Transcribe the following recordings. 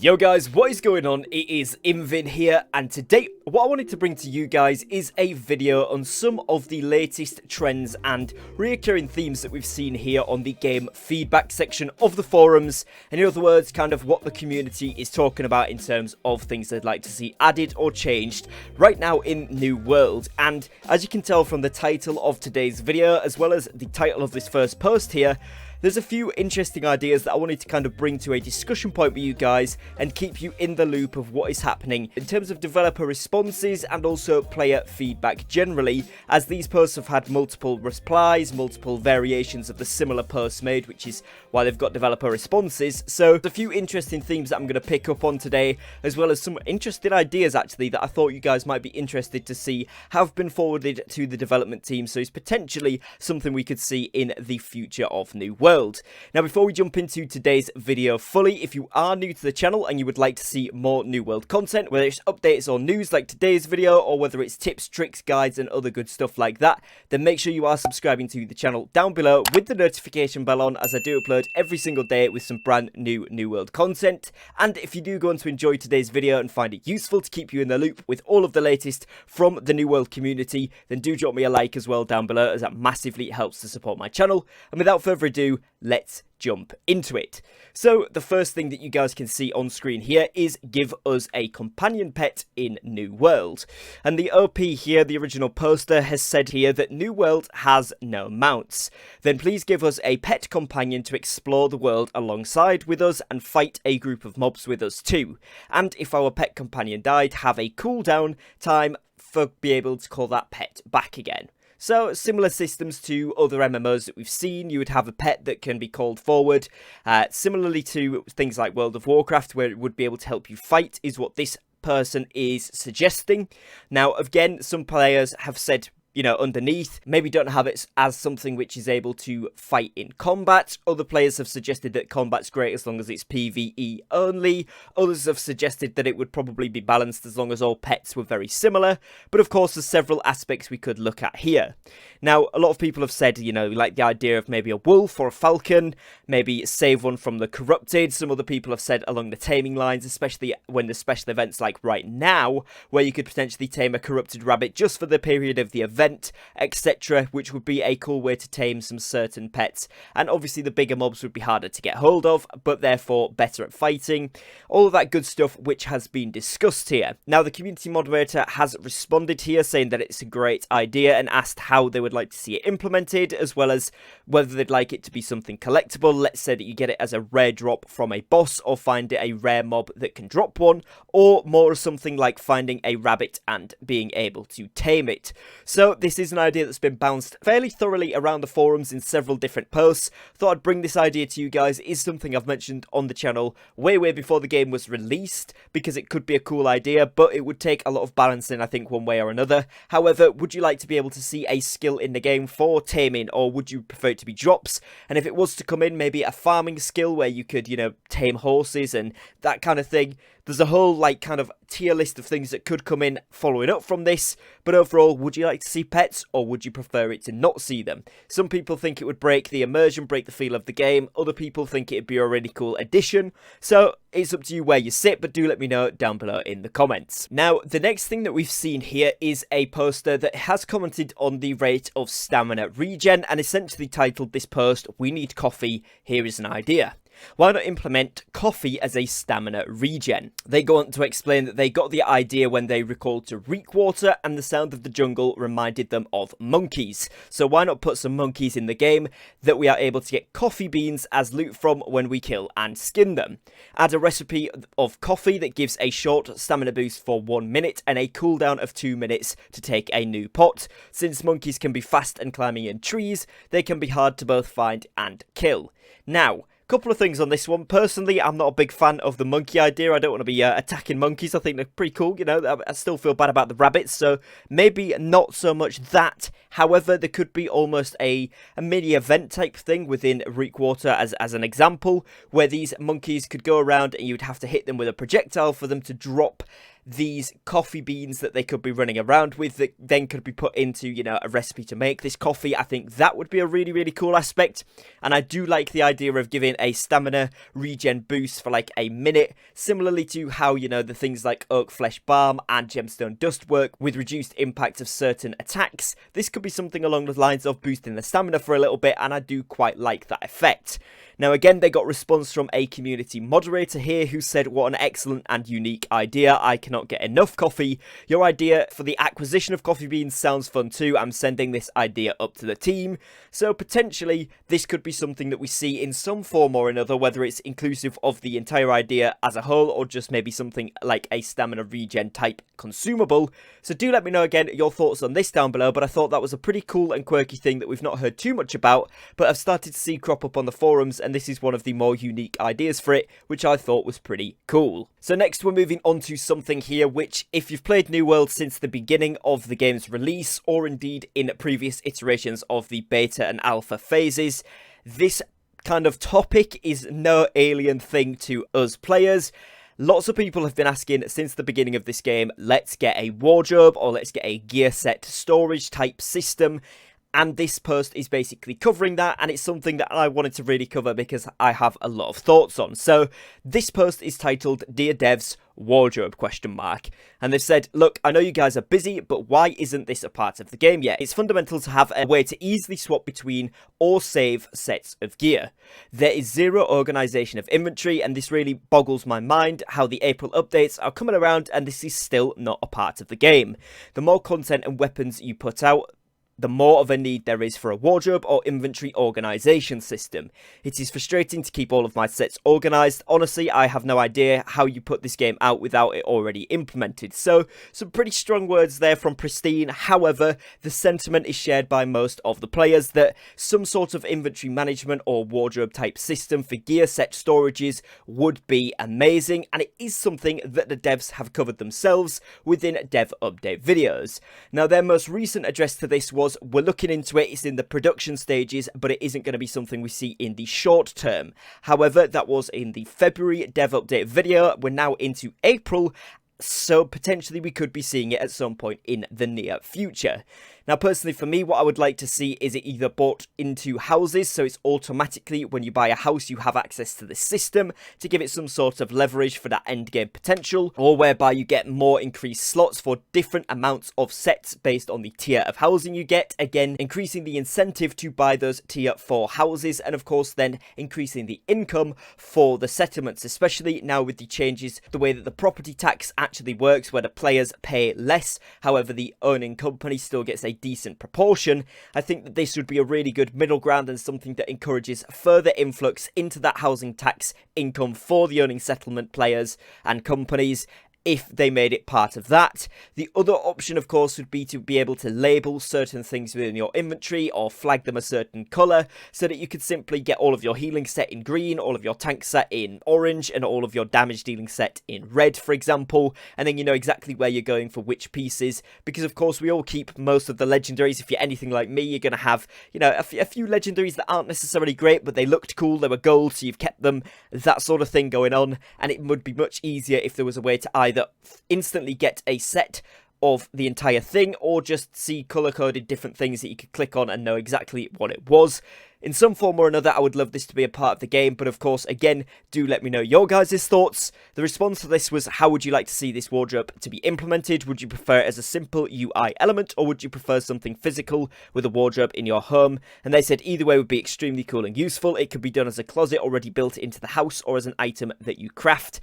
Yo guys, what is going on? It is Invin here, and today what I wanted to bring to you guys is a video on some of the latest trends and reoccurring themes that we've seen here on the game feedback section of the forums, and in other words, kind of what the community is talking about in terms of things they'd like to see added or changed right now in New World. And as you can tell from the title of today's video, as well as the title of this first post here, there's a few interesting ideas that I wanted to kind of bring to a discussion point with you guys and keep you in the loop of what is happening in terms of developer responses and also player feedback generally, as these posts have had multiple replies, multiple variations of the similar posts made, which is why they've got developer responses. So there's a few interesting themes that I'm going to pick up on today, as well as some interesting ideas actually that I thought you guys might be interested to see have been forwarded to the development team, so it's potentially something we could see in the future of New World. Now, before we jump into today's video fully, if you are new to the channel and you would like to see more New World content, whether it's updates or news like today's video, or whether it's tips, tricks, guides, and other good stuff like that, then make sure you are subscribing to the channel down below with the notification bell on, as I do upload every single day with some brand new New World content. And if you do go on to enjoy today's video and find it useful to keep you in the loop with all of the latest from the New World community, then do drop me a like as well down below, as that massively helps to support my channel. And without further ado, let's jump into it. So the first thing that you guys can see on screen here is give us a companion pet in New World. And the OP here, the original poster, has said here that New World has no mounts. Then please give us a pet companion to explore the world alongside with us and fight a group of mobs with us too. And if our pet companion died, have a cooldown time for be able to call that pet back again. So, similar systems to other MMOs that we've seen. You would have a pet that can be called forward. Similarly to things like World of Warcraft, where it would be able to help you fight, is what this person is suggesting. Now, again, some players have said, you know, underneath, maybe don't have it as something which is able to fight in combat. Other players have suggested that combat's great as long as it's PvE only. Others have suggested that it would probably be balanced as long as all pets were very similar. But of course, there's several aspects we could look at here. Now, a lot of people have said, you know, like the idea of maybe a wolf or a falcon, maybe save one from the corrupted. Some other people have said along the taming lines, especially when there's special events like right now, where you could potentially tame a corrupted rabbit just for the period of the event, etc., which would be a cool way to tame some certain pets. And obviously the bigger mobs would be harder to get hold of, but therefore better at fighting. All of that good stuff which has been discussed here. Now, the community moderator has responded here saying that it's a great idea and asked how they would like to see it implemented, as well as whether they'd like it to be something collectible. Let's say that you get it as a rare drop from a boss, or find it a rare mob that can drop one, or more something like finding a rabbit and being able to tame it. So this is an idea that's been bounced fairly thoroughly around the forums in several different posts. Thought I'd bring this idea to you guys. It is something I've mentioned on the channel way before the game was released, because it could be a cool idea, but it would take a lot of balancing, I think, one way or another. However, would you like to be able to see a skill in the game for taming, or would you prefer it to be drops? And if it was to come in, maybe a farming skill where you could, you know, tame horses and that kind of thing. There's a whole, like, kind of tier list of things that could come in following up from this. But overall, would you like to see pets, or would you prefer it to not see them? Some people think it would break the immersion, break the feel of the game. Other people think it'd be a really cool addition. So it's up to you where you sit, but do let me know down below in the comments. Now, the next thing that we've seen here is a poster that has commented on the rate of stamina regen, and essentially titled this post, "We need coffee, here is an idea. Why not implement coffee as a stamina regen?" They go on to explain that they got the idea when they recalled to Reekwater, and the sound of the jungle reminded them of monkeys. So why not put some monkeys in the game that we are able to get coffee beans as loot from when we kill and skin them. Add a recipe of coffee that gives a short stamina boost for 1 minute and a cooldown of 2 minutes to take a new pot. Since monkeys can be fast and climbing in trees, they can be hard to both find and kill. Now, couple of things on this one. Personally, I'm not a big fan of the monkey idea. I don't want to be attacking monkeys. I think they're pretty cool, you know. I still feel bad about the rabbits, so maybe not so much that. However, there could be almost a mini event type thing within Reekwater as an example, where these monkeys could go around and you'd have to hit them with a projectile for them to drop these coffee beans that they could be running around with that then could be put into, you know, a recipe to make this coffee. I think that would be a really, really cool aspect. And I do like the idea of giving a stamina regen boost for like a minute, similarly to how, you know, the things like Oak Flesh Balm and Gemstone Dust work with reduced impact of certain attacks. This could be something along the lines of boosting the stamina for a little bit, and I do quite like that effect. Now again, they got response from a community moderator here who said, what an excellent and unique idea. I cannot get enough coffee. Your idea for the acquisition of coffee beans sounds fun too. I'm sending this idea up to the team. So potentially this could be something that we see in some form or another, whether it's inclusive of the entire idea as a whole or just maybe something like a stamina regen type consumable. So do let me know again your thoughts on this down below, but I thought that was a pretty cool and quirky thing that we've not heard too much about, but I've started to see crop up on the forums, and this is one of the more unique ideas for it, which I thought was pretty cool. So next we're moving on to something here which, if you've played New World since the beginning of the game's release, or indeed in previous iterations of the beta and alpha phases, this kind of topic is no alien thing to us players. Lots of people have been asking since the beginning of this game, let's get a wardrobe or let's get a gear set storage type system. And this post is basically covering that, and it's something that I wanted to really cover because I have a lot of thoughts on. So this post is titled Dear Devs, Wardrobe ? And they've said, look, I know you guys are busy, but why isn't this a part of the game yet? It's fundamental to have a way to easily swap between or save sets of gear. There is zero organization of inventory, and this really boggles my mind how the April updates are coming around and this is still not a part of the game. The more content and weapons you put out, the more of a need there is for a wardrobe or inventory organization system. It is frustrating to keep all of my sets organized. Honestly, I have no idea how you put this game out without it already implemented. So, some pretty strong words there from Pristine. However, the sentiment is shared by most of the players that some sort of inventory management or wardrobe type system for gear set storages would be amazing, and it is something that the devs have covered themselves within dev update videos. Now, their most recent address to this was, we're looking into it, it's in the production stages, but it isn't going to be something we see in the short term. However, that was in the February dev update video. We're now into April, so potentially we could be seeing it at some point in the near future. Now, personally, for me, what I would like to see is it either bought into houses, so it's automatically, when you buy a house, you have access to the system to give it some sort of leverage for that end game potential, or whereby you get more increased slots for different amounts of sets based on the tier of housing you get, again, increasing the incentive to buy those tier 4 houses, and of course, then increasing the income for the settlements, especially now with the changes, the way that the property tax actually works, where the players pay less, however, the owning company still gets a decent proportion. I think that this would be a really good middle ground and something that encourages further influx into that housing tax income for the owning settlement players and companies, if they made it part of that. The other option, of course, would be to be able to label certain things within your inventory or flag them a certain colour so that you could simply get all of your healing set in green, all of your tank set in orange, and all of your damage dealing set in red, for example, and then you know exactly where you're going for which pieces, because of course we all keep most of the legendaries. If you're anything like me, you're going to have, you know, a few legendaries that aren't necessarily great, but they looked cool, they were gold, so you've kept them, that sort of thing going on, and it would be much easier if there was a way to either instantly get a set of the entire thing or just see color-coded different things that you could click on and know exactly what it was. In some form or another, I would love this to be a part of the game, but of course, again, do let me know your guys' thoughts. The response to this was, how would you like to see this wardrobe to be implemented? Would you prefer it as a simple UI element, or would you prefer something physical with a wardrobe in your home? And they said either way would be extremely cool and useful. It could be done as a closet already built into the house or as an item that you craft.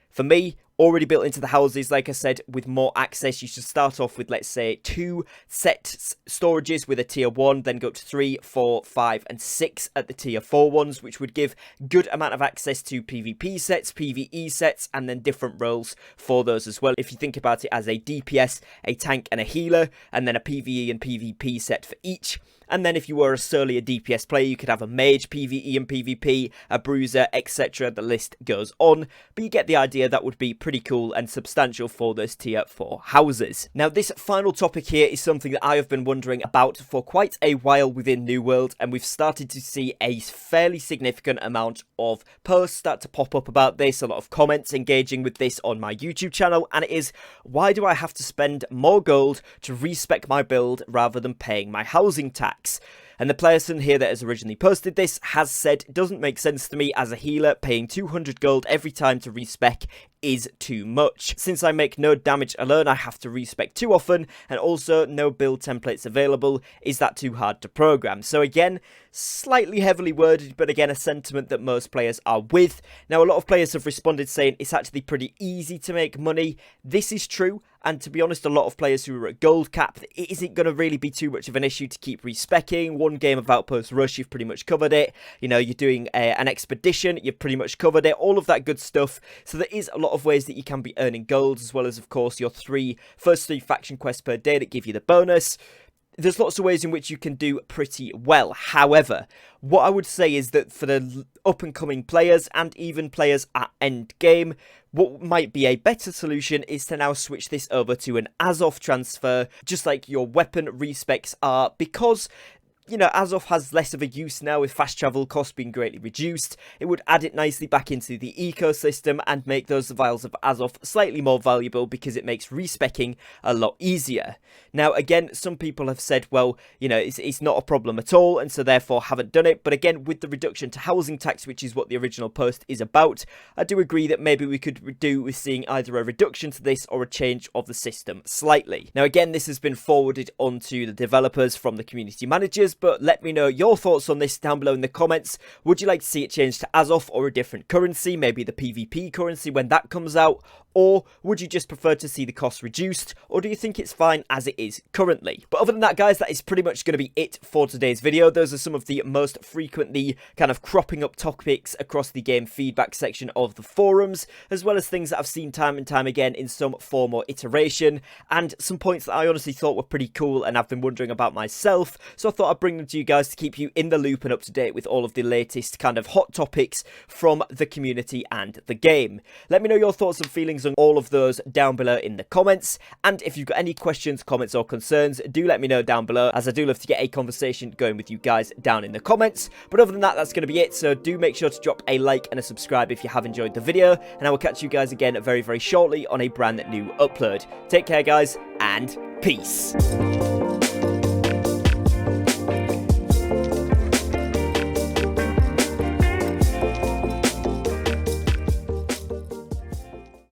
For me, already built into the houses, like I said, with more access, you should start off with, let's say, 2 set storages with a tier 1, then go up to 3, 4, 5, and 6 at the tier 4 ones, which would give good amount of access to PvP sets, PvE sets, and then different roles for those as well. If you think about it as a DPS, a tank, and a healer, and then a PvE and PvP set for each. And then if you were solely a DPS player, you could have a mage, PvE and PvP, a bruiser, etc. The list goes on. But you get the idea. That would be pretty pretty cool and substantial for those tier 4 houses. Now, this final topic here is something that I have been wondering about for quite a while within New World, and we've started to see a fairly significant amount of posts start to pop up about this, a lot of comments engaging with this on my YouTube channel, and it is, why do I have to spend more gold to respec my build rather than paying my housing tax? And the person here that has originally posted this has said, it doesn't make sense to me as a healer, paying 200 gold every time to respec is too much. Since I make no damage alone, I have to respec too often, and also no build templates available. Is that too hard to program? So again, slightly heavily worded, but again, a sentiment that most players are with. Now, a lot of players have responded saying it's actually pretty easy to make money. This is true. And to be honest, a lot of players who are at gold cap, it isn't going to really be too much of an issue to keep respecking. One game of Outpost Rush, you've pretty much covered it. You know, you're doing an expedition, you've pretty much covered it. All of that good stuff. So there is a lot of ways that you can be earning gold, as well as, of course, your first three faction quests per day that give you the bonus. There's lots of ways in which you can do pretty well. However, what I would say is that for the up-and-coming players and even players at end game, what might be a better solution is to now switch this over to an Azov transfer, just like your weapon respecs are, because you know, Azov has less of a use now with fast travel costs being greatly reduced. It would add it nicely back into the ecosystem and make those vials of Azov slightly more valuable because it makes respecking a lot easier. Now, again, some people have said, well, you know, it's not a problem at all, and so therefore haven't done it. But again, with the reduction to housing tax, which is what the original post is about, I do agree that maybe we could do with seeing either a reduction to this or a change of the system slightly. Now, again, this has been forwarded onto the developers from the community managers, but let me know your thoughts on this down below in the comments. Would you like to see it changed to Azov or a different currency, maybe the PvP currency when that comes out? Or would you just prefer to see the cost reduced? Or do you think it's fine as it is currently? But other than that, guys, that is pretty much going to be it for today's video. Those are some of the most frequently kind of cropping up topics across the game feedback section of the forums, as well as things that I've seen time and time again in some form or iteration, and some points that I honestly thought were pretty cool and I've been wondering about myself. So I thought I'd bring them to you guys to keep you in the loop and up to date with all of the latest kind of hot topics from the community and the game. Let me know your thoughts and feelings on all of those down below in the comments, and if you've got any questions, comments or concerns, do let me know down below, as I do love to get a conversation going with you guys down in the comments. But other than that, that's going to be it, so do make sure to drop a like and a subscribe if you have enjoyed the video, and I will catch you guys again very, very shortly on a brand new upload. Take care, guys, and peace.